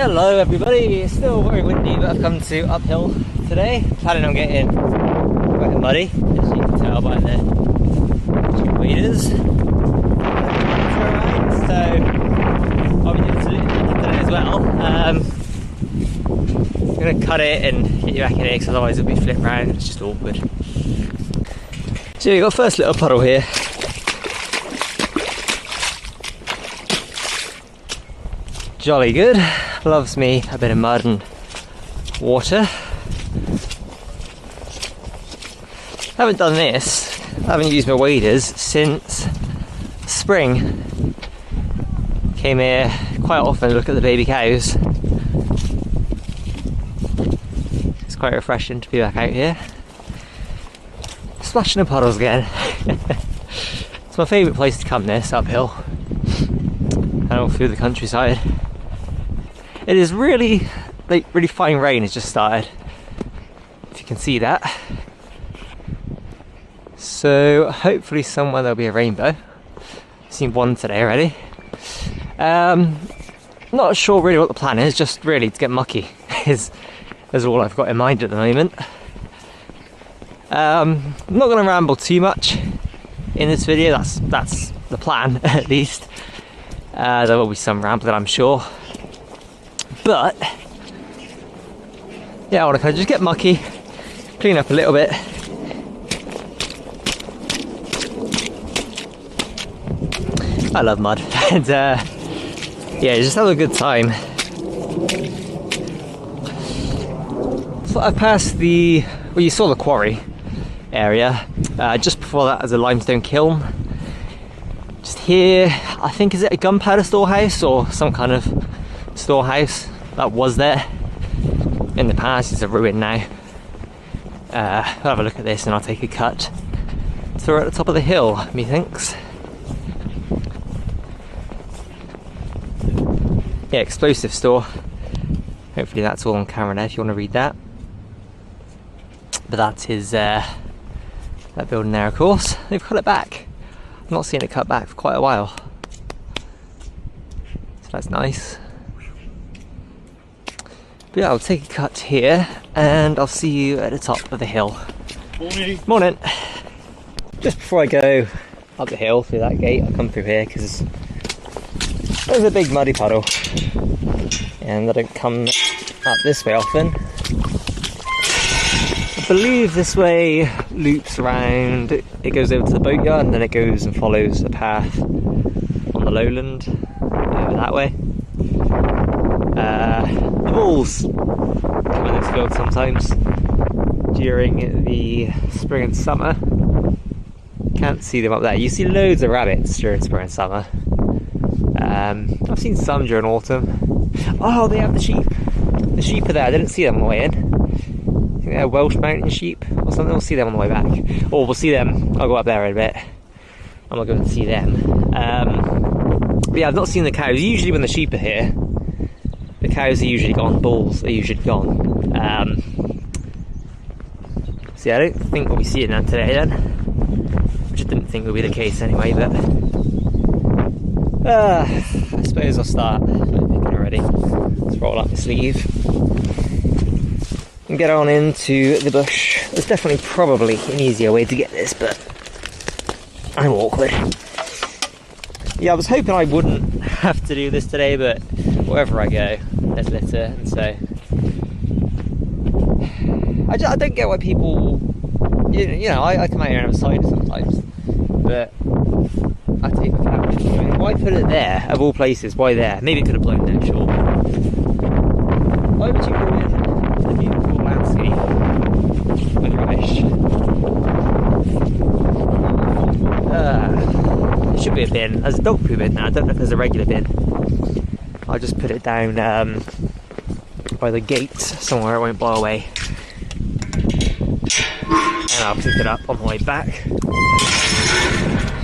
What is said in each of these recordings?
Hello everybody, it's still very windy but I've come to uphill today. Planning on getting wet and muddy, as you can tell by the waders. So I'll be doing today as well. I'm going to cut it and get you back in here because otherwise it'll be flip round, it's just awkward. So you've got first little puddle here. Jolly good, loves me a bit of mud and water. Haven't done this, I haven't used my waders since spring. Came here quite often to look at the baby cows. It's quite refreshing to be back out here. Splashing in puddles again. It's my favourite place to come, this uphill and all through the countryside. It is really fine rain has just started, if you can see that. So hopefully somewhere there'll be a rainbow. I've seen one today already. Not sure really what the plan is, just really to get mucky is all I've got in mind at the moment. I'm not going to ramble too much in this video, that's the plan at least. There will be some rambling, I'm sure. But yeah, I want to kind of just get mucky, clean up a little bit. I love mud, and yeah, just have a good time. So I passed the, well, you saw the quarry area. Just before that is a limestone kiln. Just here, I think, is it a gunpowder storehouse or some kind of storehouse that was there in the past? It's a ruin now. I'll have a look at this and I'll take a cut. So we're at the top of the hill, methinks. Yeah, explosive store. Hopefully that's all on camera there if you want to read that. But that is that building there, of course. They've cut it back. I've not seen it cut back for quite a while. So that's nice. But yeah, I'll take a cut here and I'll see you at the top of the hill. Morning. Morning. Just before I go up the hill through that gate, I'll come through here because there's a big muddy puddle and I don't come up this way often. I believe this way loops around, it goes over to the boatyard and then it goes and follows a path on the lowland over that way. The bulls come in this field sometimes during the spring and summer. Can't see them up there. You see loads of rabbits during spring and summer. I've seen some during autumn. Oh, they have the sheep. The sheep are there. I didn't see them on the way in. I think they're Welsh mountain sheep or something. We'll see them on the way back. Or we'll see them. I'll go up there in a bit. I'm not going to see them. But yeah, I've not seen the cows. Usually when the sheep are here, the cows are usually gone. The bulls are usually gone. So yeah, I don't think we'll be seeing them today then. Which I didn't think would be the case anyway, but I suppose I'll start picking already. Let's roll up my sleeve and get on into the bush. There's definitely probably an easier way to get this, but I'm awkward. Yeah, I was hoping I wouldn't have to do this today, but wherever I go, there's litter, and so I don't get why people, you know, I come out here and have a cider sometimes, but I take the couch. Why put it there, of all places? Why there? Maybe it could have blown there, sure. Why would you ruin the beautiful landscape with rubbish? There should be a bin. There's a dog poo bin now. I don't know if there's a regular bin. I'll just put it down by the gate somewhere it won't blow away. And I'll pick it up on the way back.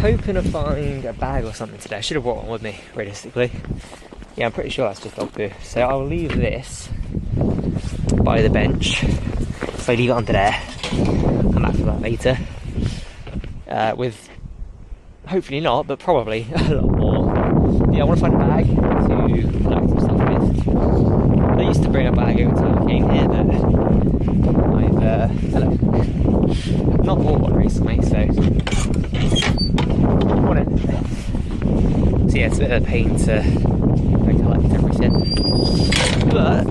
Hoping to find a bag or something today. I should have brought one with me, realistically. Yeah, I'm pretty sure that's just dog poo. So I'll leave this by the bench. So I leave it under there. Come back for that later. With, hopefully not, but probably a lot more. Yeah, I want to find a bag to collect some stuff with. bring a bag every time I came here, but I've not bought one recently, so yeah, it's a bit of a pain to collect everything. But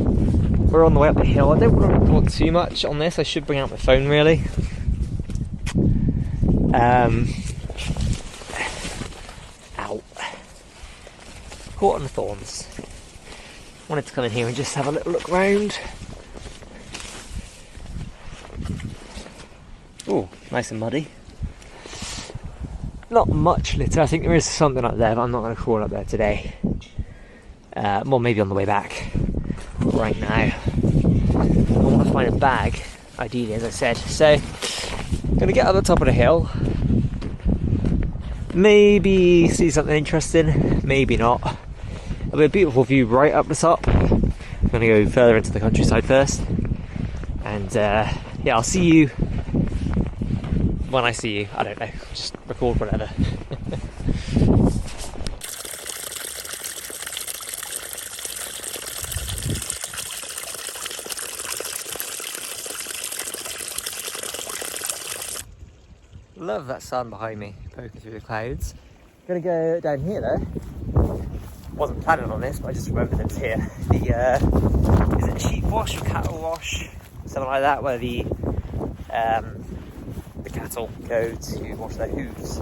we're on the way up the hill. I don't want to record too much on this. I should bring out my phone really. Ow. Caught on the thorns. Wanted to come in here and just have a little look round. Oh, nice and muddy. Not much litter. I think there is something up there, but I'm not going to crawl up there today. Well, maybe on the way back. But right now, I want to find a bag, ideally, as I said. So, I'm going to get up the top of the hill. Maybe see something interesting, maybe not. There'll be a beautiful view right up the top. I'm going to go further into the countryside first. And yeah, I'll see you when I see you. I don't know, just record whatever. Love that sun behind me, poking through the clouds. Gonna go down here though. Wasn't planning on this, but I just remembered it was here. The is it sheep wash or cattle wash? Something like that, where the cattle go to wash their hooves.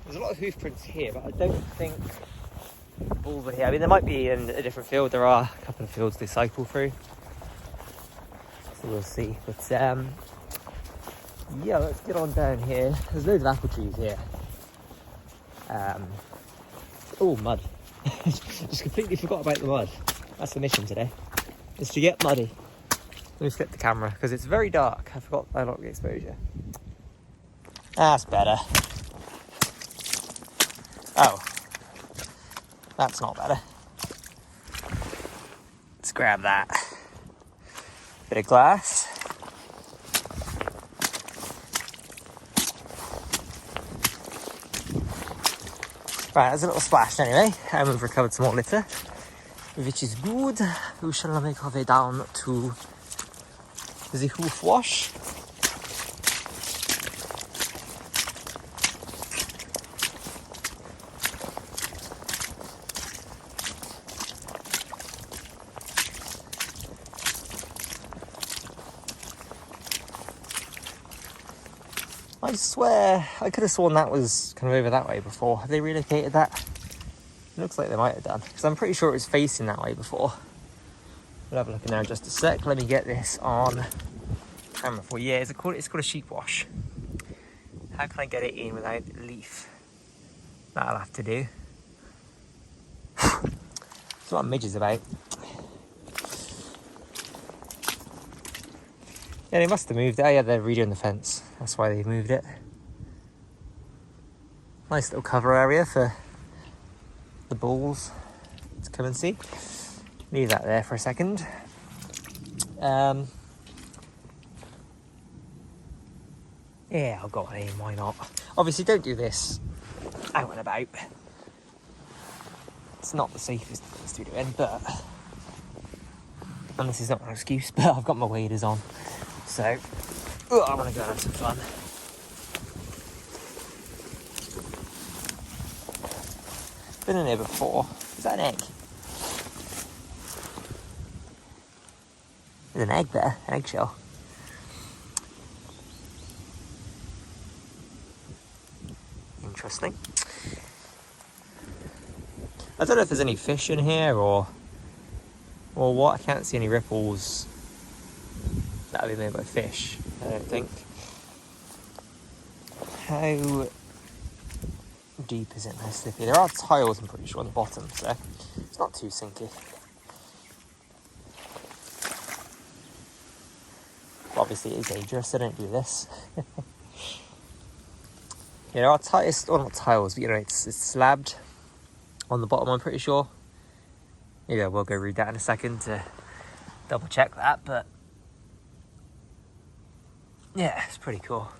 There's a lot of hoof prints here, but I don't think bulls are here. I mean, there might be in a different field. There are a couple of fields they cycle through, so we'll see. But yeah, let's get on down here. There's loads of apple trees here. Oh, mud. Just completely forgot about the mud. That's the mission today, is to get muddy. Let me flip the camera because it's very dark. I forgot I locked the exposure. That's better. Oh, that's not better. Let's grab that. Bit of glass. Right, there's a little splash anyway, and we've recovered some more litter, which is good. We shall make our way down to the hoof wash. I swear, I could have sworn that was kind of over that way before. Have they relocated that? It looks like they might have done, because I'm pretty sure it was facing that way before. We'll have a look in there in just a sec. Let me get this on camera for you. Yeah, it's called a sheep wash. How can I get it in without leaf? That'll have to do. That's what midge is about. Yeah, they must have moved it. Oh yeah, they're redoing the fence. That's why they moved it. Nice little cover area for the bulls to come and see. Leave that there for a second. Yeah, I'll go on in, why not? Obviously, don't do this out and about. It's not the safest thing to do in, but... And this is not an excuse, but I've got my waders on. So, I want to go and have some fun. Been in here before. Is that an egg? There's an egg there, an eggshell. Interesting. I don't know if there's any fish in here or what. I can't see any ripples that would be made by fish, I don't think. How deep is it now, slippy? There are tiles, I'm pretty sure, on the bottom, so it's not too sinky. Obviously it is dangerous, so don't do this. Yeah, there are tiles, or not tiles, but you know, it's slabbed on the bottom, I'm pretty sure. Yeah, we'll go read that in a second to double check that, but yeah, it's pretty cool.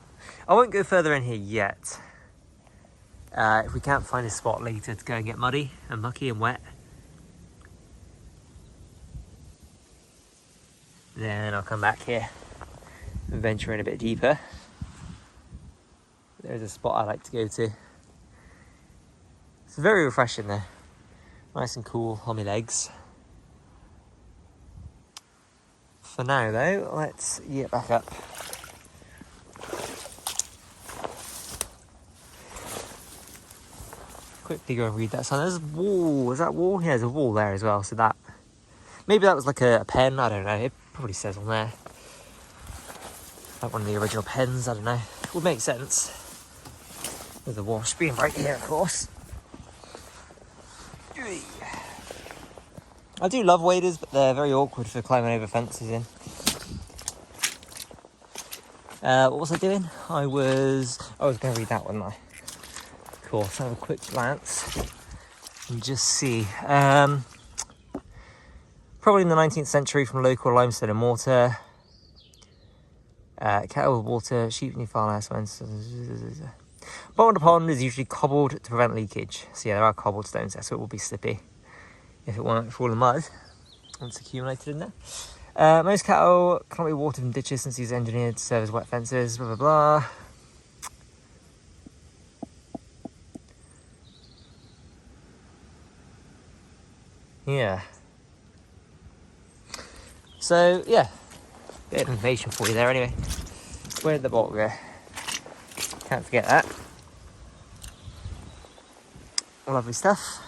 I won't go further in here yet. If we can't find a spot later to go and get muddy and mucky and wet, Then I'll come back here and venture in a bit deeper. There's a spot I like to go to. It's very refreshing there. Nice and cool on my legs. For now though, let's get back up. Quickly go and read that sign. There's a wall. Is that wall? Yeah, there's a wall there as well. So that, maybe that was like a pen. I don't know. It probably says on there. Like one of the original pens. I don't know. It would make sense. There's a wash being right here, of course. I do love waders, but they're very awkward for climbing over fences in. What was I doing? I was going to read that one now. Cool, so have a quick glance and just see. Probably in the 19th century from local limestone and mortar. Kettle with water, sheep in your farmhouse. Bottom of the pond is usually cobbled to prevent leakage. So yeah, there are cobbled stones there, so it will be slippy if it weren't for all the mud once accumulated in there. Most cattle cannot be watered from ditches since these are engineered to serve as wet fences, blah blah blah. Yeah. So, yeah. Bit of information for you there anyway. Where did the bottle go? Can't forget that. Lovely stuff.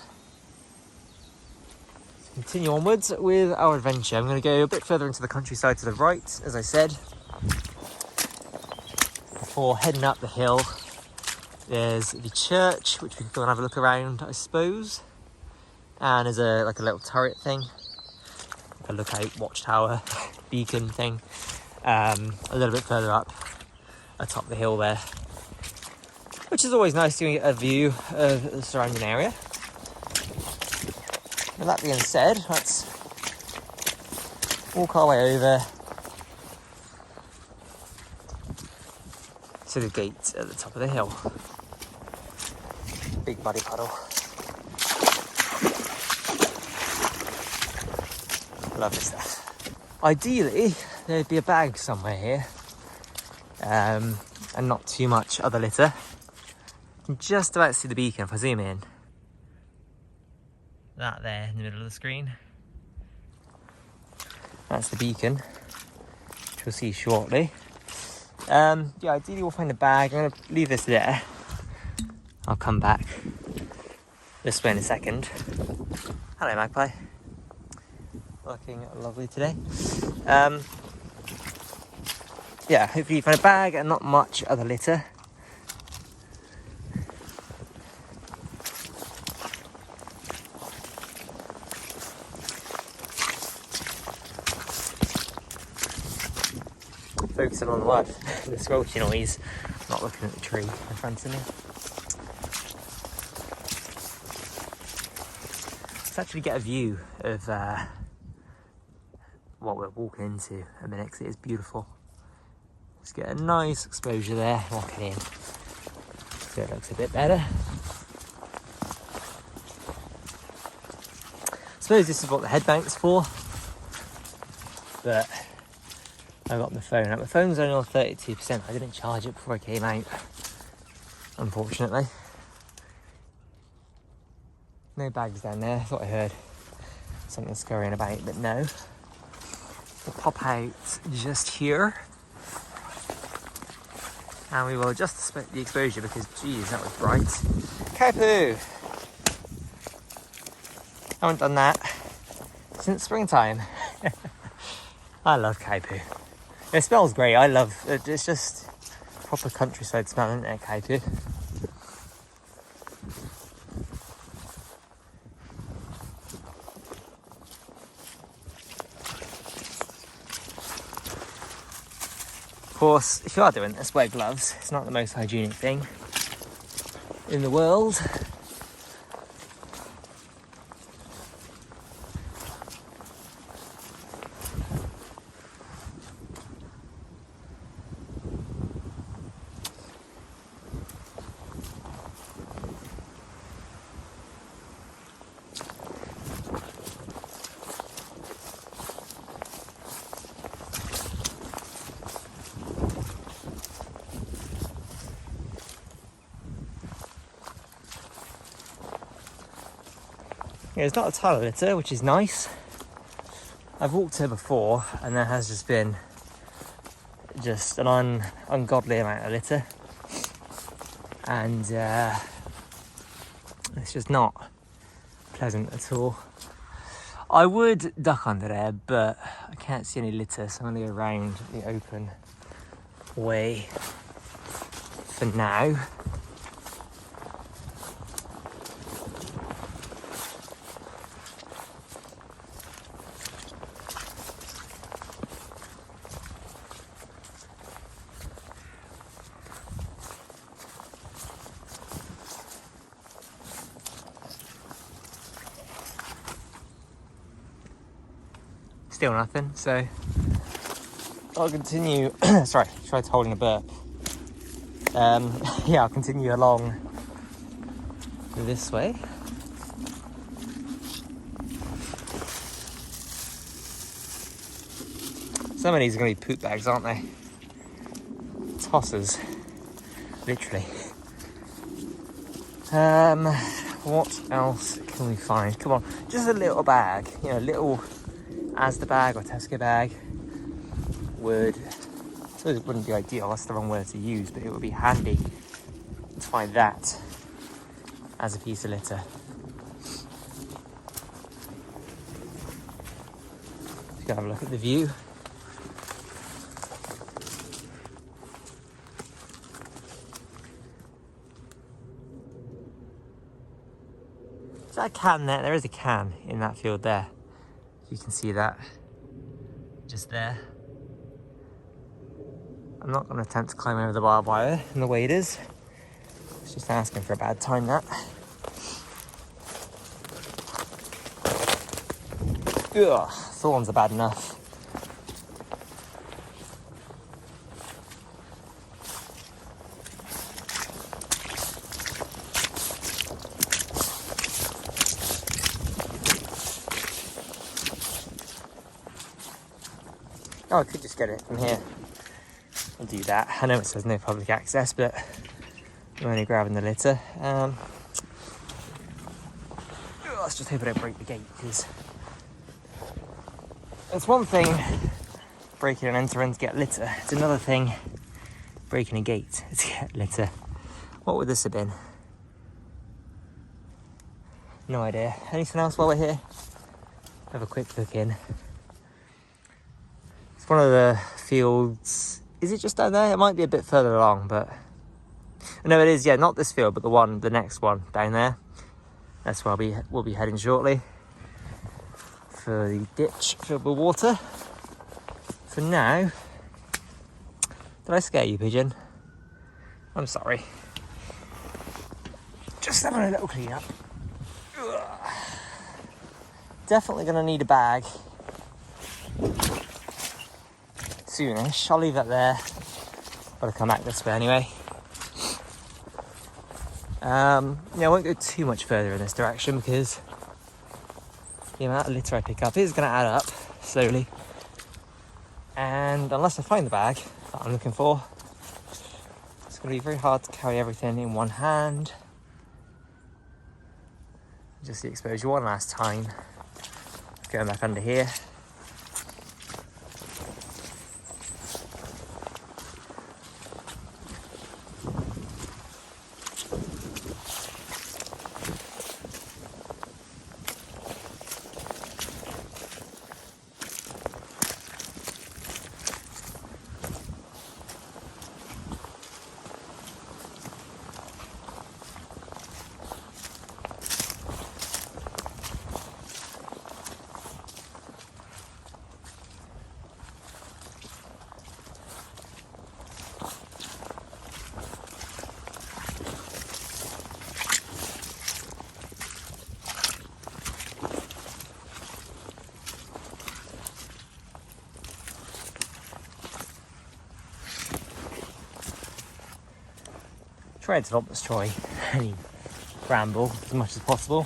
Let's continue onwards with our adventure. I'm going to go a bit further into the countryside to the right, as I said. Before heading up the hill, there's the church, which we could go and have a look around, I suppose. And there's a little turret thing, like a lookout watchtower beacon thing, a little bit further up atop the hill there, which is always nice to get a view of the surrounding area. With that being said, let's walk our way over to the gate at the top of the hill. Big muddy puddle. Lovely stuff. Ideally, there'd be a bag somewhere here, and not too much other litter. You can just about see the beacon if I zoom in. That there in the middle of the screen. That's the beacon, which we'll see shortly. Yeah, ideally we'll find a bag. I'm going to leave this there. I'll come back this way in a second. Hello, magpie. Looking lovely today. Yeah, hopefully you find a bag and not much other litter. Focusing on the word, the squelching noise, not looking at the tree in front of me. Let's actually get a view of what we're walking into a minute, because it is beautiful. Just get a nice exposure there, walk it in, so it looks a bit better. I suppose this is what the headbank's for, but I got my phone out. My phone's only on 32%. I didn't charge it before I came out, unfortunately. No bags down there. I thought I heard something scurrying about, but no. We'll pop out just here, and we will adjust the exposure because, geez, that was bright. Cow poo! I haven't done that since springtime. I love cow poo. It smells great. I love it. It's just proper countryside smell, isn't it, cow poo? Of course, if you are doing this, wear gloves. It's not the most hygienic thing in the world. Yeah, there's not a ton of litter, which is nice. I've walked here before and there has just been an ungodly amount of litter, and it's just not pleasant at all. I would duck under there, but I can't see any litter, so I'm going to go around the open way for now. Still nothing, so I'll continue. Sorry, tried holding a burp. Yeah, I'll continue along this way. Some of these are going to be poop bags, aren't they? Tossers, literally. What else can we find? Come on, just a little bag, you know, little Asda bag or Tesco bag would, I suppose it wouldn't be ideal, that's the wrong word to use, but it would be handy to find that as a piece of litter. Let's go have a look at the view. Is that a can there? There is a can in that field there. You can see that just there. I'm not going to attempt to climb over the barbed wire in the way it is. It's just asking for a bad time, that. Ugh, thorns are bad enough. Oh, I could just get it from here. I'll do that. I know it says no public access, but I'm only grabbing the litter. Let's just hope I don't break the gate, because it's one thing breaking an entering to get litter. It's another thing breaking a gate to get litter. What would this have been? No idea. Anything else while we're here? Have a quick look in. It's one of the fields. Is it just down there? It might be a bit further along, but no, it is. Yeah, not this field, but the next one down there. That's where we'll be heading shortly for the ditch filled with water. For now, did I scare you, pigeon? I'm sorry. Just having a little clean up. Ugh. Definitely going to need a bag soonish. I'll leave that there. Gotta come back this way anyway. Yeah, I won't go too much further in this direction because the amount of litter I pick up is going to add up slowly. And unless I find the bag that I'm looking for, it's going to be very hard to carry everything in one hand. Just the exposure one last time. Going back under here. Trying to not destroy any bramble as much as possible,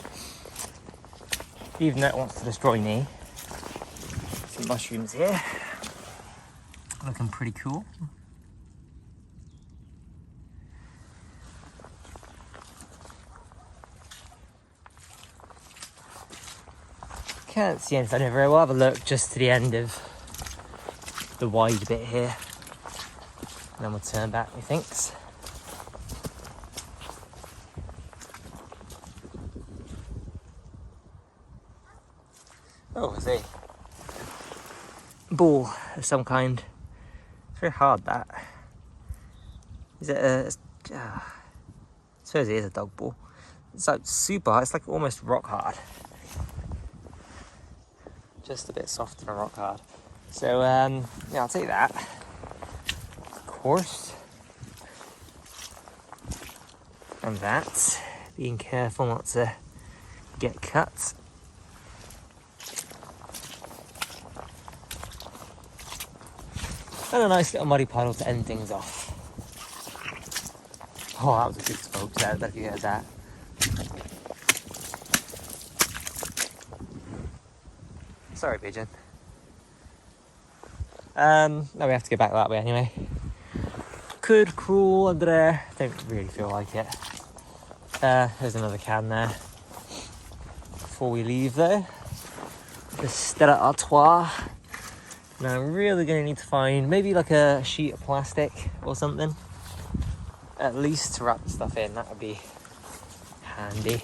even though it wants to destroy me. Some mushrooms here, looking pretty cool. Can't see anything over here. We'll have a look just to the end of the wide bit here. And then we'll turn back, methinks. Oh, I see. Ball of some kind. It's very hard, that. Is it a... I suppose it is a dog ball. It's like super hard. It's like almost rock hard. Just a bit softer than rock hard. So, yeah, I'll take that. Of course. And that. Being careful not to get cut. And a nice little muddy puddle to end things off. Oh, that was a good smoke there. I don't know if you heard that. Sorry, pigeon. No, we have to go back that way anyway. Could crawl under there. Don't really feel like it. There's another can there. Before we leave though, the Stella Artois. Now I'm really going to need to find maybe like a sheet of plastic or something. At least to wrap the stuff in, that would be handy.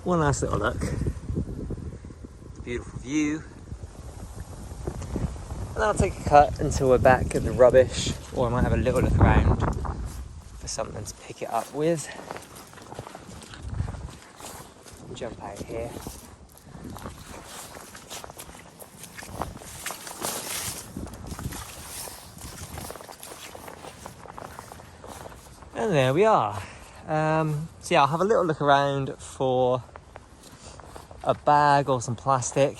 One last little look. It's a beautiful view. And then I'll take a cut until we're back at the rubbish, or I might have a little look around for something to pick it up with. Jump out here. And there we are. So yeah, I'll have a little look around for a bag or some plastic,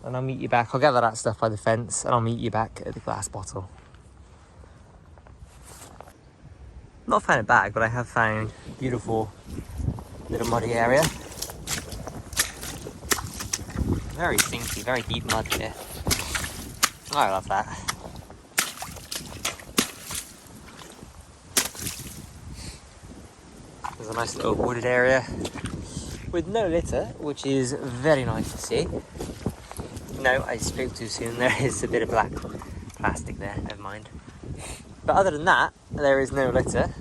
and I'll meet you back. I'll gather that stuff by the fence and I'll meet you back at the glass bottle. Not found a bag, but I have found a beautiful little muddy area. Very sinky, very deep mud here. I love that. There's a nice little wooded area with no litter, which is very nice to see. No, I spoke too soon. There is a bit of black plastic there, never mind. But other than that, there is no litter.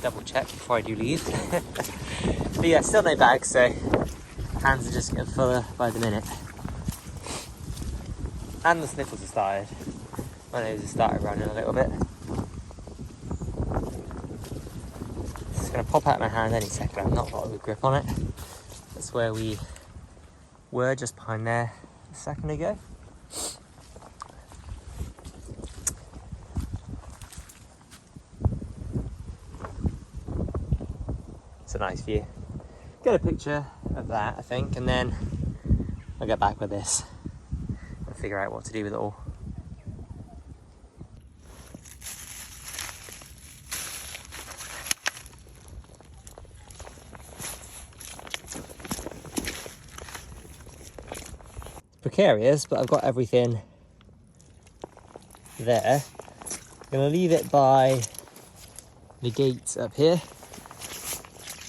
Double check before I do leave. But yeah, still no bag, so hands are just getting fuller by the minute. And the sniffles have started. My nose has started running a little bit. It's going to pop out of my hand any second. I've not got a good grip on it. That's where we were, just behind there a second ago. It's a nice view. Get a picture of that, I think, and then I'll get back with this and figure out what to do with it all. Precarious, but I've got everything there. I'm going to leave it by the gate up here.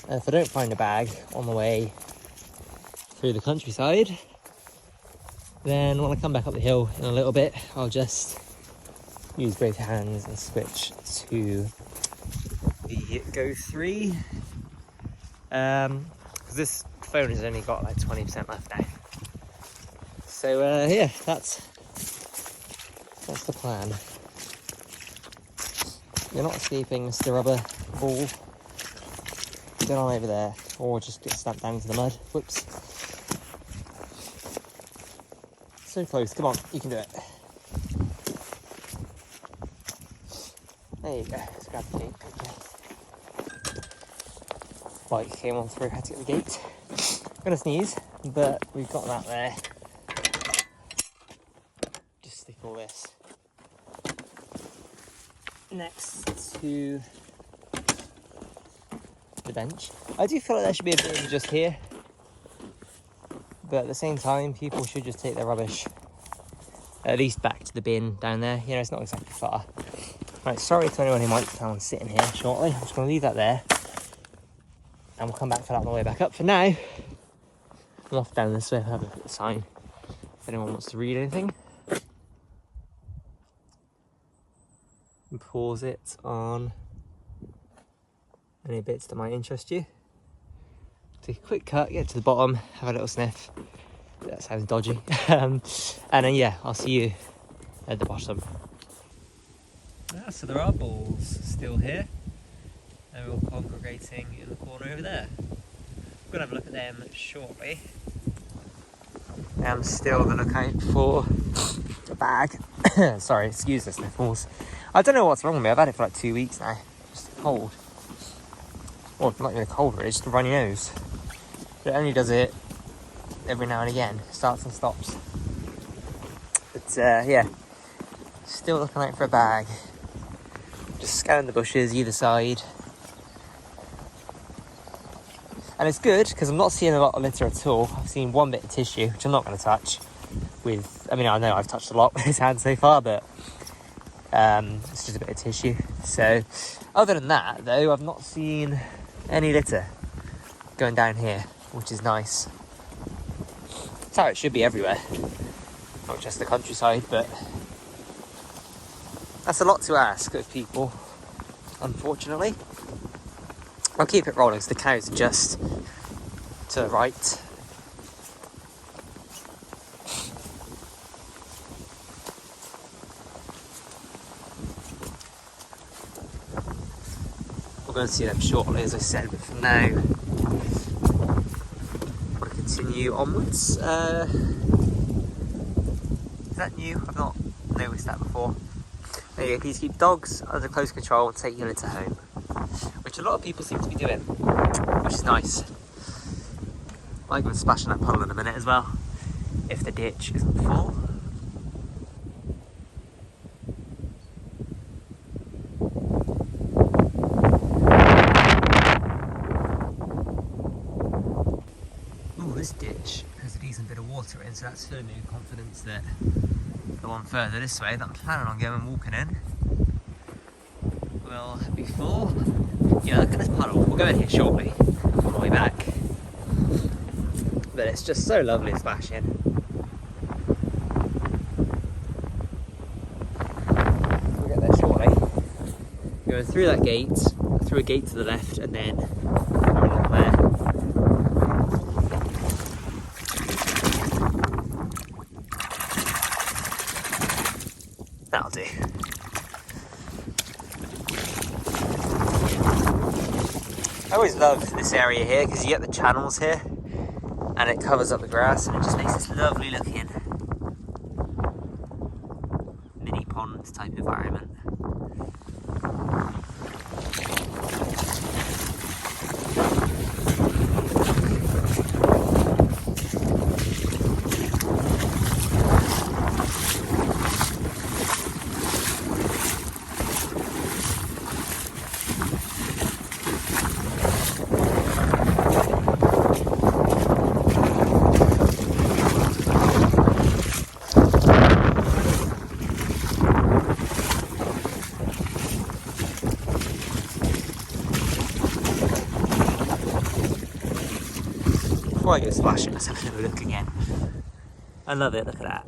And if I don't find a bag on the way through the countryside, then when I come back up the hill in a little bit, I'll just use both hands and switch to the Go 3. Because this phone has only got like 20% left now. So yeah, that's the plan. You're not escaping, Mr. Rubber Ball. Get on over there, or just get stamped down into the mud. Whoops. So close, come on, you can do it. There you go, let's grab the gate. Bike came on through, had to get the gate. I'm gonna sneeze, but we've got that there. Just stick all this next to the bench. I do feel like there should be a bin just here, but at the same time, people should just take their rubbish at least back to the bin down there. You know, it's not exactly far. Right, sorry to anyone who might plan on sitting here shortly. I'm just going to leave that there. And we'll come back for that on the way back up. For now, I'm off down this way and have a look at the sign. If anyone wants to read anything. And pause it on any bits that might interest you. Take a quick cut, get to the bottom, have a little sniff. That sounds dodgy. And then yeah, I'll see you at the bottom. So there are balls still here. They're all congregating in the corner over there. I'm going to have a look at them shortly. I'm still on the lookout for a bag. Sorry, excuse the sniffles. I don't know what's wrong with me. I've had it for like 2 weeks now. Just cold. Well, not even a cold, really, just a runny nose. But it only does it every now and again. Starts and stops. But yeah, still looking out for a bag. Just scanning the bushes either side. And it's good because I'm not seeing a lot of litter at all. I've seen one bit of tissue, which I'm not going to touch with, I mean, I know I've touched a lot with his hand so far, but it's just a bit of tissue. So other than that, though, I've not seen any litter going down here, which is nice. That's how it should be everywhere, not just the countryside, but that's a lot to ask of people, unfortunately. I'll keep it rolling, so the cows are just to the right. We're going to see them shortly, as I said, but for now, we'll continue onwards. Is that new? I've not noticed that before. There you go, please keep dogs under close control and take your litter home. Which a lot of people seem to be doing, which is nice. Might go and splash in that puddle in a minute as well, if the ditch isn't full. Ooh, this ditch has a decent bit of water in, so that's filling me with confidence that the one further this way that I'm planning on going walking in will be full. Yeah, look at this puddle. We'll go in here shortly on the way back. But it's just so lovely to splash in. We'll get there shortly. Going through that gate, through a gate to the left, and then along there. That'll do. I always love this area here because you get the channels here and it covers up the grass and it just makes this lovely looking mini pond type environment. Before I go splashing, let's have a little look again. I love it, look at that.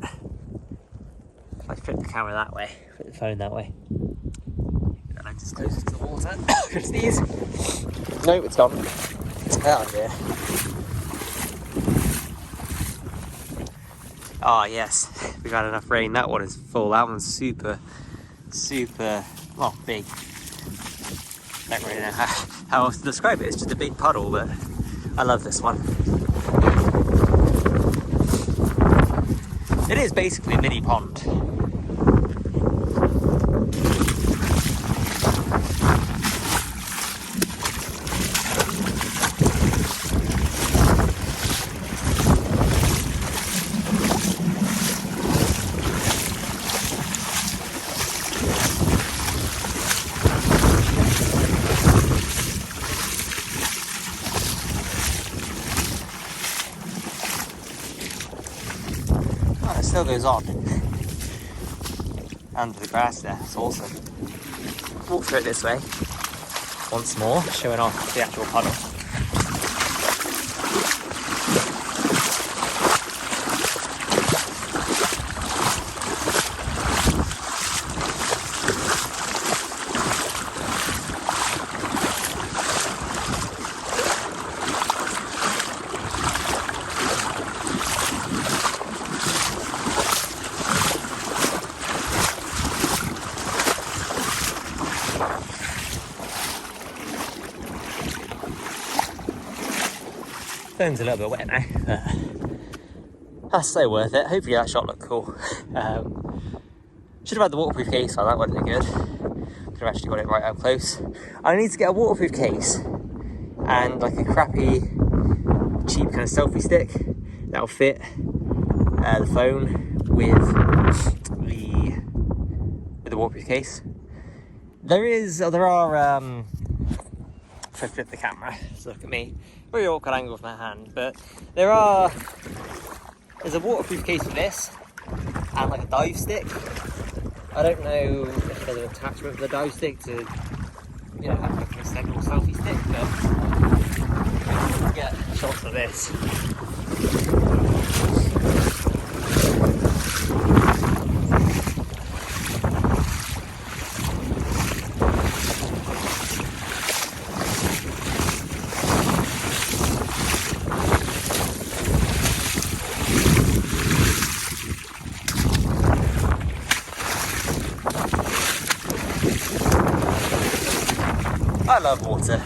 If I flip the camera that way, flip the phone that way. And I'm just closer to the water. Could sneeze. Nope, it's gone. Oh dear. Oh yes, we've had enough rain. That one is full. That one's super, well, big. Don't really know how else to describe it. It's just a big puddle, but I love this one. It is basically a mini pond. Still goes on. under the grass there. It's awesome. Walk through it this way once more, showing off the actual puddle. Phone's a little bit wet now, but that's so worth it. Hopefully that shot looked cool. Should have had the waterproof case on, that wasn't good. Could have actually got it right up close. I need to get a waterproof case and like a crappy, cheap kind of selfie stick that'll fit the phone with the waterproof case. There are if I flip the camera, so look at me. Very awkward angle with my hand, but there's a waterproof case for this and like a dive stick. I don't know if there's an attachment for the dive stick to, you know, have like an extendable selfie stick, but get shots of this. I love water.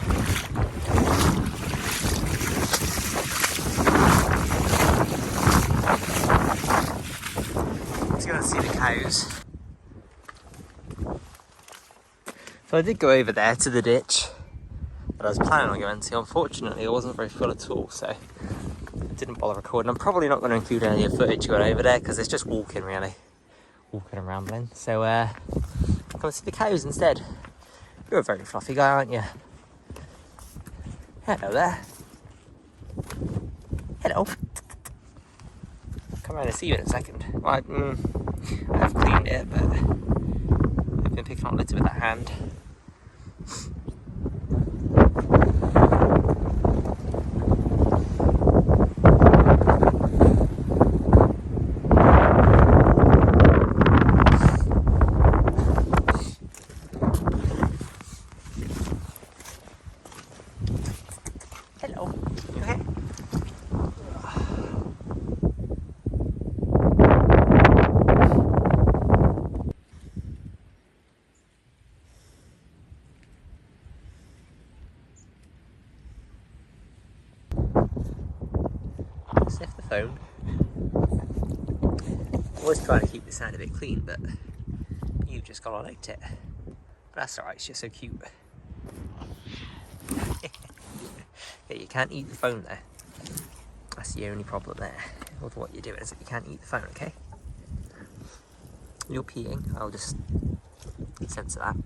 Let's go and see the cows. So I did go over there to the ditch that I was planning on going to. Unfortunately, it wasn't very full at all, so I didn't bother recording. I'm probably not going to include any of the footage going over there because it's just walking, really. Walking and rambling. So I'm going to see the cows instead. You're a very fluffy guy, aren't you? Hello there. Hello. Come around and see you in a second. Well, I have cleaned it, but I've been picking on litter with that hand. Hello. You okay? Sniff the phone. Always trying to keep the sound a bit clean, but you've just got to like it. But that's alright, it's just so cute. Yeah, you can't eat the phone there. That's the only problem there with what you're doing, is that you can't eat the phone, okay? You're peeing, I'll just censor that.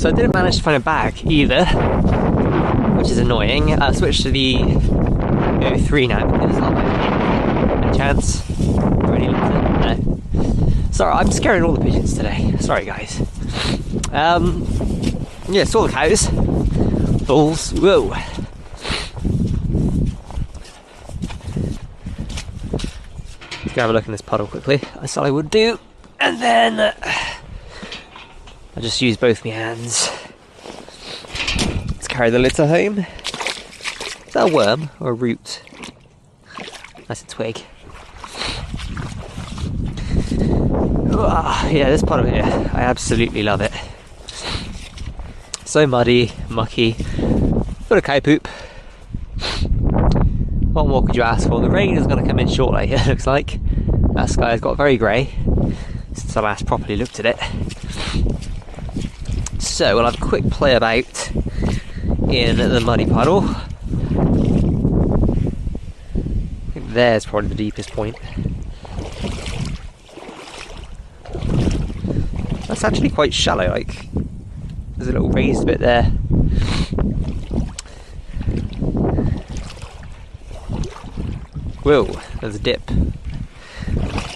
So I didn't manage to find a bag either, which is annoying. I switched to the 3 now because there's not a chance. Already looked at it. No. Sorry, I'm scaring all the pigeons today. Sorry, guys. Yeah, saw the cows. Bulls. Whoa. Let's go have a look in this puddle quickly. I said I would do. And then I just use both my hands. Let's carry the litter home. Is that a worm or a root? That's a twig. Yeah, this puddle here, I absolutely love it. So muddy, mucky, full of cow poop. What more could you ask for? The rain is going to come in shortly, it looks like. That sky has got very grey since I last properly looked at it. So we'll have a quick play about in the muddy puddle. I think there's probably the deepest point. That's actually quite shallow, like there's a little raised bit there. Whoa, there's a dip.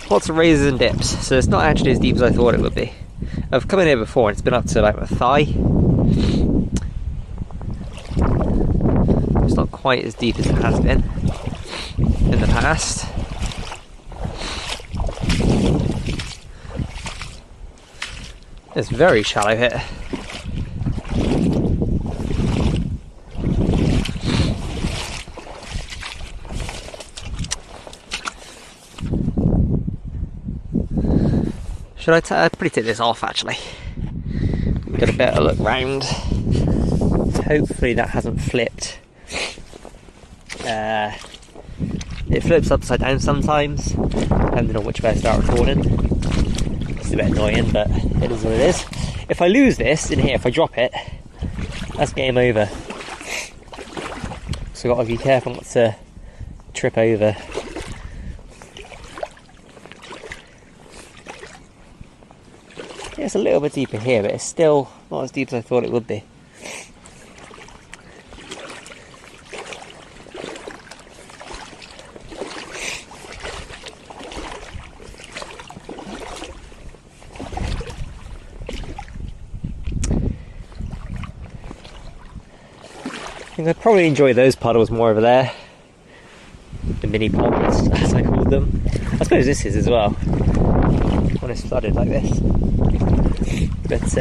Lots of raises and dips, so it's not actually as deep as I thought it would be. I've come in here before and it's been up to about my thigh. It's not quite as deep as it has been in the past. It's very shallow here. Should I probably take this off actually? Get a better look round. Hopefully that hasn't flipped. It flips upside down sometimes, depending on which way I start recording. It's a bit annoying, but it is what it is. If I lose this in here, if I drop it, that's game over. So I've got to be careful not to trip over. Yeah, it's a little bit deeper here, but it's still not as deep as I thought it would be. I think I'd probably enjoy those puddles more over there. The mini ponds, as I called them. I suppose this is as well, when it's flooded like this. But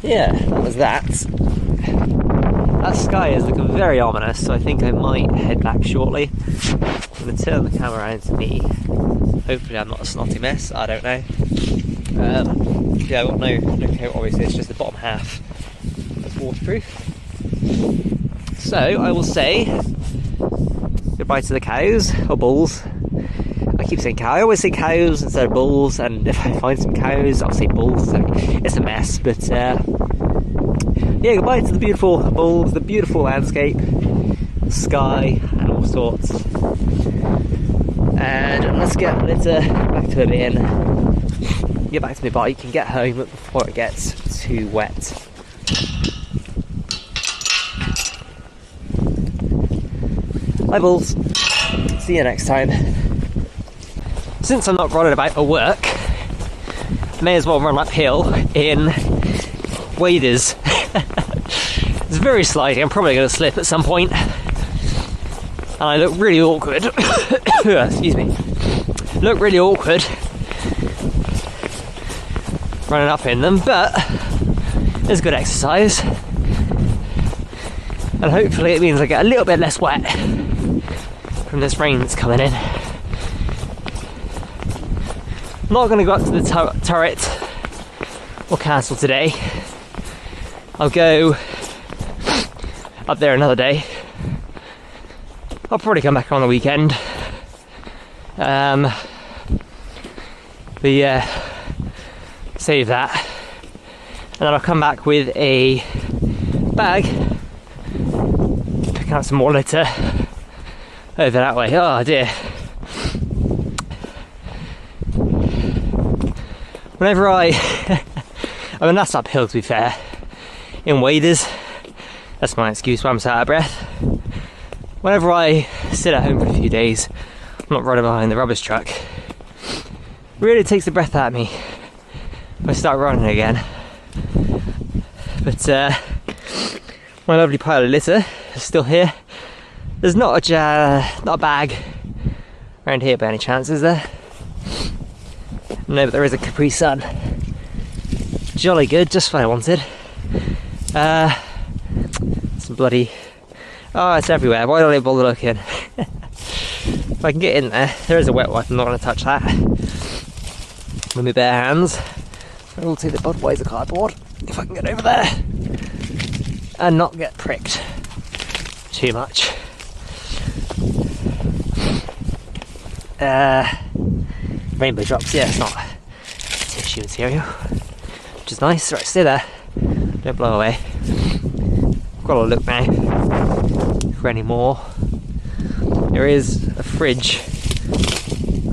yeah, that was that. That sky is looking very ominous, so I think I might head back shortly. I'm going to turn the camera around to me. Hopefully I'm not a snotty mess, I don't know. Yeah, I've got no coat, obviously, it's just the bottom half that's waterproof. So I will say goodbye to the cows, or bulls. I keep saying cow, I always say cows instead of bulls, and if I find some cows I'll say bulls, so it's a mess, but yeah, goodbye to the beautiful bulls, the beautiful landscape, the sky and all sorts. And let's get Litter back to the bin, get back to my bike and get home before it gets too wet. Bye bulls, see you next time. Since I'm not running about for work, may as well run uphill in waders. It's very slidey, I'm probably going to slip at some point. And I look really awkward. Excuse me. Look really awkward running up in them, but it's good exercise. And hopefully it means I get a little bit less wet from this rain that's coming in. I'm not going to go up to the turret or castle today. I'll go up there another day. I'll probably come back on the weekend. But yeah, save that. And then I'll come back with a bag, picking up some more litter over that way. Oh dear. Whenever I I mean, that's uphill to be fair. In waders, that's my excuse why I'm so out of breath. Whenever I sit at home for a few days, I'm not running behind the rubbish truck. Really takes the breath out of me if I start running again. But my lovely pile of litter is still here. There's not a bag around here by any chance, is there? No, but there is a Capri Sun. Jolly good, just what I wanted. Some bloody... Oh, it's everywhere. Why don't I bother looking? If I can get in there, there is a wet wipe. I'm not going to touch that with my bare hands. I will take the Budweiser cardboard if I can get over there and not get pricked too much. Rainbow drops, yeah, it's not tissue material, which is nice. Right, stay there, don't blow away. I've got to look now for any more. There is a fridge.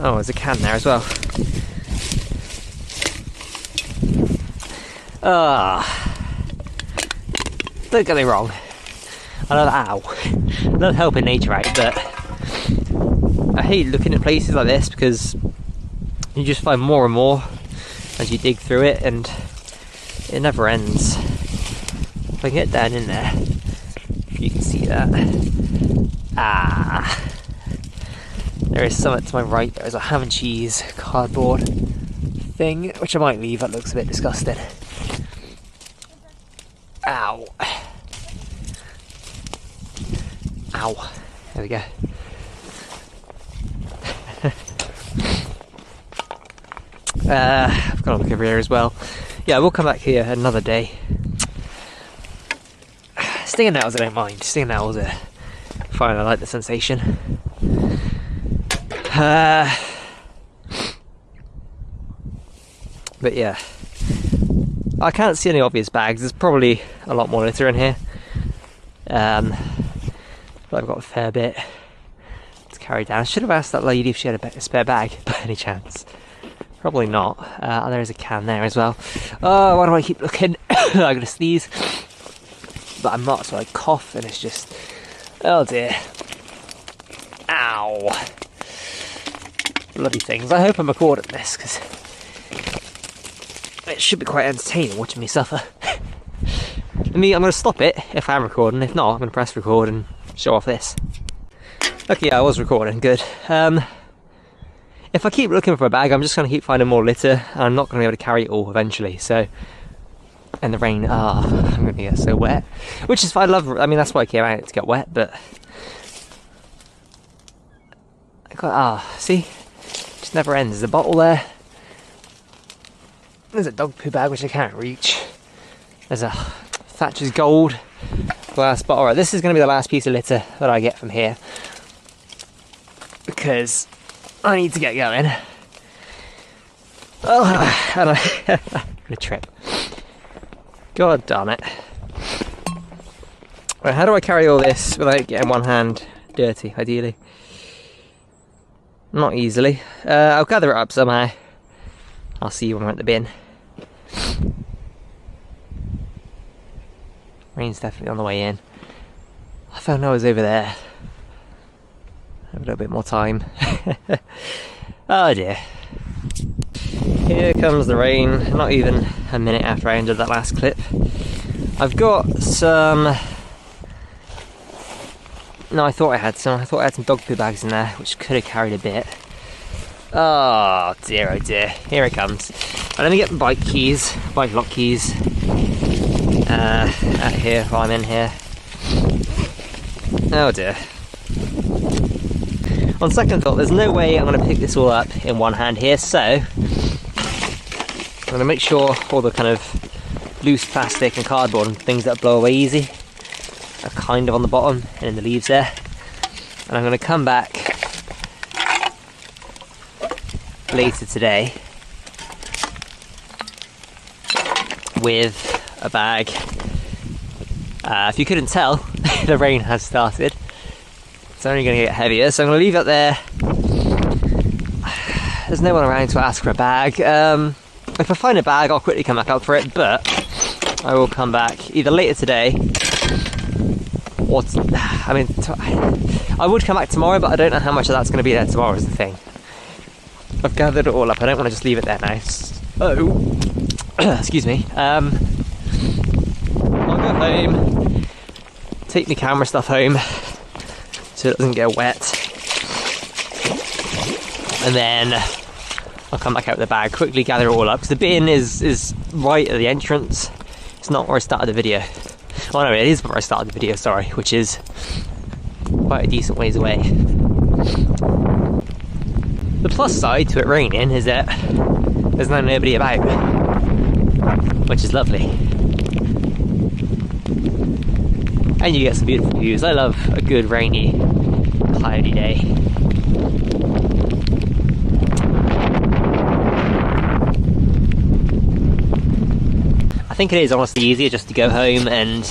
Oh, there's a can there as well. Don't get me wrong, I love helping nature out, but I hate looking at places like this because you just find more and more as you dig through it, and it never ends. If I can get down in there, you can see that. There is something to my right. There's a ham and cheese cardboard thing, which I might leave. That looks a bit disgusting. Ow. Ow. There we go. I've got to look over here as well. Yeah, we'll come back here another day. Stinging nettles I don't mind. Stinging nettles are fine, I like the sensation. But yeah, I can't see any obvious bags. There's probably a lot more litter in here. But I've got a fair bit to carry down. I should have asked that lady if she had a spare bag by any chance. Probably not. There's a can there as well. Oh, why do I keep looking? I'm gonna sneeze. But I'm not, so I cough and it's just... Oh dear. Ow. Bloody things. I hope I'm recording this, because it should be quite entertaining watching me suffer. I'm going to stop it if I'm recording. If not, I'm going to press record and show off this. Okay, yeah, I was recording. Good. If I keep looking for a bag, I'm just going to keep finding more litter, and I'm not going to be able to carry it all eventually. So, and the rain, I'm going to get so wet. Which is fine. I mean, that's why I came out, to get wet. But see, it just never ends. There's a bottle there. There's a dog poo bag which I can't reach. There's a Thatcher's Gold glass bottle. Right, this is going to be the last piece of litter that I get from here, because I need to get going. Oh, and I'm gonna trip. God damn it. Right, how do I carry all this without getting one hand dirty, ideally? Not easily. I'll gather it up somehow. I'll see you when we're at the bin. Rain's definitely on the way in. I found I was over there. Have a little bit more time. Oh dear. Here comes the rain, not even a minute after I ended that last clip. I've got some... No, I thought I had some. I thought I had some dog poo bags in there, which could have carried a bit. Oh dear, here it comes. Right, let me get my bike lock keys out here while I'm in here. Oh dear. On second thought, there's no way I'm going to pick this all up in one hand here, so I'm going to make sure all the kind of loose plastic and cardboard and things that blow away easy are kind of on the bottom and in the leaves there. And I'm going to come back later today with a bag. If you couldn't tell, the rain has started. It's only going to get heavier, so I'm going to leave it there. There's no one around to ask for a bag. I If I find a bag, I'll quickly come back up for it, but I will come back either later today or I would come back tomorrow, but I don't know how much of that's going to be there tomorrow is the thing. I've gathered it all up. I don't want to just leave it there now. Oh, excuse me. I'll go home, take my camera stuff home so it doesn't get wet, and then I'll come back out with the bag, quickly gather it all up, because the bin is right at the entrance. It's not where I started the video. Oh no, it is where I started the video, sorry, which is quite a decent ways away. The plus side to it raining is that there's now nobody about, which is lovely. And you get some beautiful views. I love a good rainy, cloudy day. I think it is honestly easier just to go home and...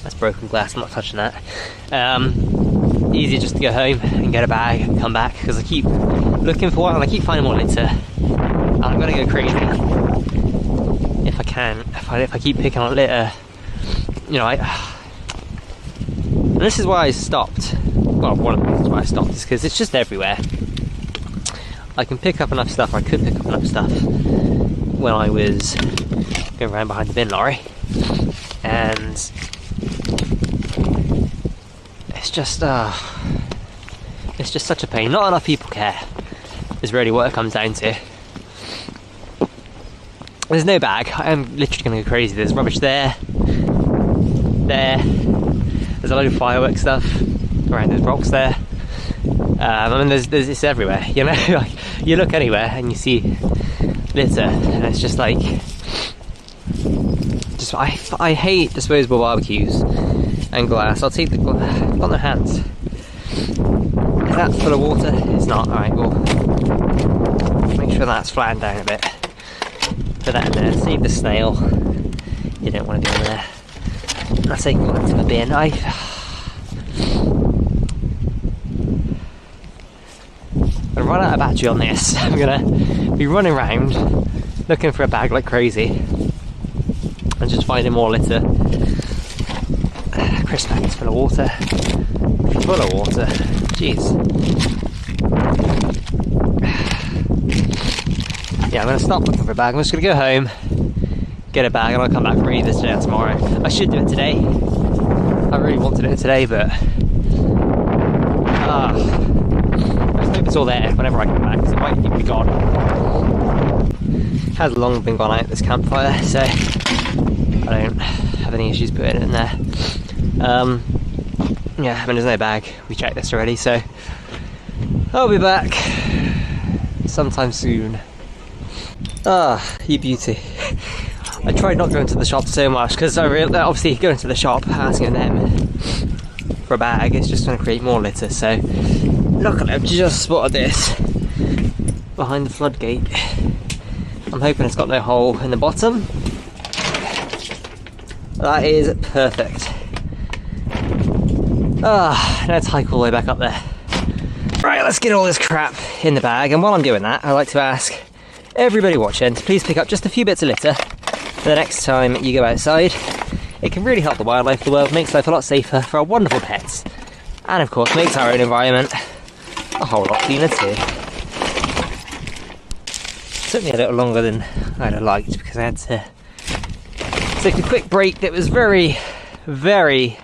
That's broken glass, I'm not touching that. Easier just to go home and get a bag and come back, because I keep looking for one and I keep finding more litter. And I'm gonna go crazy if I can. If I keep picking on litter, you know, and this is why I stopped. Well, one of the reasons why I stopped is because it's just everywhere. I can pick up enough stuff, or I could pick up enough stuff when I was going around behind the bin lorry, and it's just such a pain. Not enough people care is really what it comes down to. There's no bag. I am literally going to go crazy. There's rubbish there. There's a load of fireworks stuff around those rocks there. I mean, there's it's everywhere. You know, like, you look anywhere and you see litter, and it's just like, I hate disposable barbecues and glass. I'll take the glass. I've got no hands. Is that full of water? It's not. Alright, we'll make sure that's flattened down a bit. Put that in there. Save the snail. You don't want to do in there. That's taking it to the bin. I'm gonna run out of battery on this. I'm gonna be running around looking for a bag like crazy and just finding more litter. Crisp bags full of water. Full of water. Jeez. Yeah, I'm gonna stop looking for a bag. I'm just gonna go home, get a bag, and I'll come back for either today or tomorrow. I should do it today. I really want to do it today, but I just hope it's all there whenever I come back, because it might even be gone. It has long been gone out, this campfire, so I don't have any issues putting it in there. Yeah, I mean, there's no bag. We checked this already, so I'll be back sometime soon. You beauty. I tried not going to the shop so much, because I really, obviously going to the shop, asking them for a bag, it's just going to create more litter. So luckily I've just spotted this behind the floodgate. I'm hoping it's got no hole in the bottom. That is perfect. Now let's hike all the way back up there. Right, let's get all this crap in the bag, and while I'm doing that, I'd like to ask everybody watching to please pick up just a few bits of litter for the next time you go outside. It can really help the wildlife of the world, makes life a lot safer for our wonderful pets, and of course makes our own environment a whole lot cleaner too. It took me a little longer than I'd have liked, because I had to take a quick break that was very, very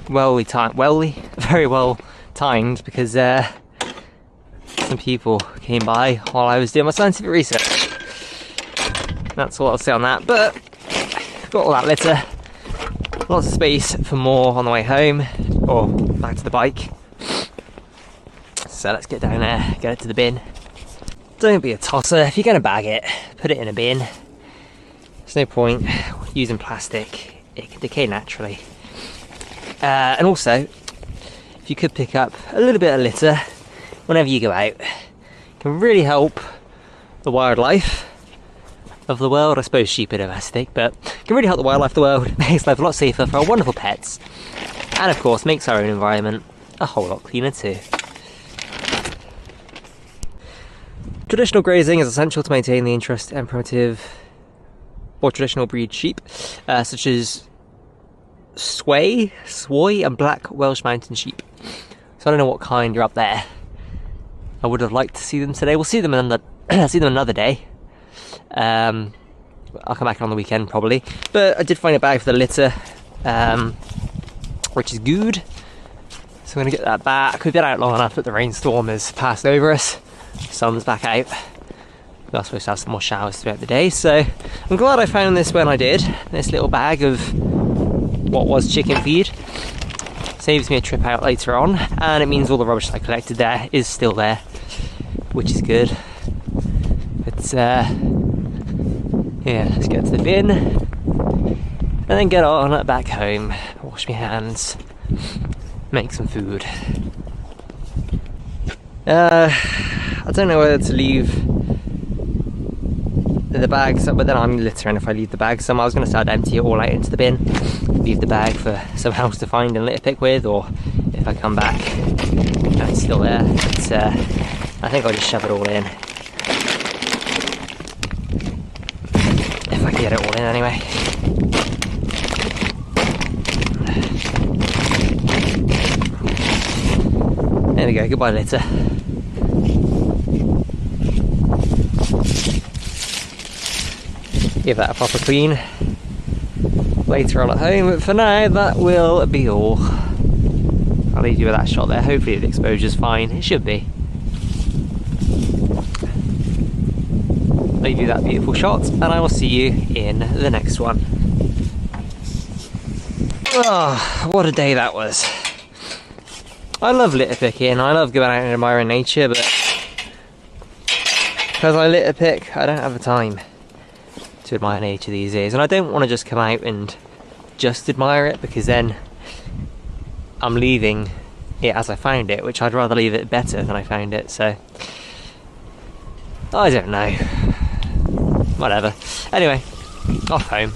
well timed, because some people came by while I was doing my scientific research. That's all I'll say on that, but got all that litter, lots of space for more on the way home, or back to the bike. So let's get down there, get it to the bin. Don't be a tosser. If you're going to bag it, put it in a bin. There's no point using plastic, it can decay naturally. And also, if you could pick up a little bit of litter whenever you go out, it can really help the wildlife of the world. I suppose sheep are domestic, but it can really help the wildlife of the world, makes life a lot safer for our wonderful pets, and of course makes our own environment a whole lot cleaner too. Traditional grazing is essential to maintain the interest and primitive or traditional breed sheep, such as sway, and black Welsh mountain sheep. So I don't know what kind are up there. I would have liked to see them today. We'll see them another day. I'll come back on the weekend probably. But I did find a bag for the litter, which is good. So I'm going to get that back. We've been out long enough that the rainstorm has passed over us. The sun's back out. We are supposed to have some more showers throughout the day, so I'm glad I found this when I did. This little bag of what was chicken feed. Saves me a trip out later on, and it means all the rubbish I collected there is still there, which is good. But yeah, let's get to the bin and then get on back home, wash my hands, make some food. I don't know whether to leave the bags, but then I'm littering if I leave the bag somewhere. I was going to start empty it all out into the bin, leave the bag for someone else to find and litter pick with, or if I come back and it's still there. But I think I'll just shove it all in. If I can get it all in anyway. There we go, goodbye litter. Give that a proper clean later on at home, but for now that will be all. I'll leave you with that shot there. Hopefully the exposure's fine. It should be. Leave you that beautiful shot, and I will see you in the next one. Oh, what a day that was. I love litter picking. I love going out and admiring nature, but because I litter pick, I don't have the time to admire nature these days, and I don't want to just come out and just admire it, because then I'm leaving it as I found it, which I'd rather leave it better than I found it. So I don't know, whatever. Anyway, off home.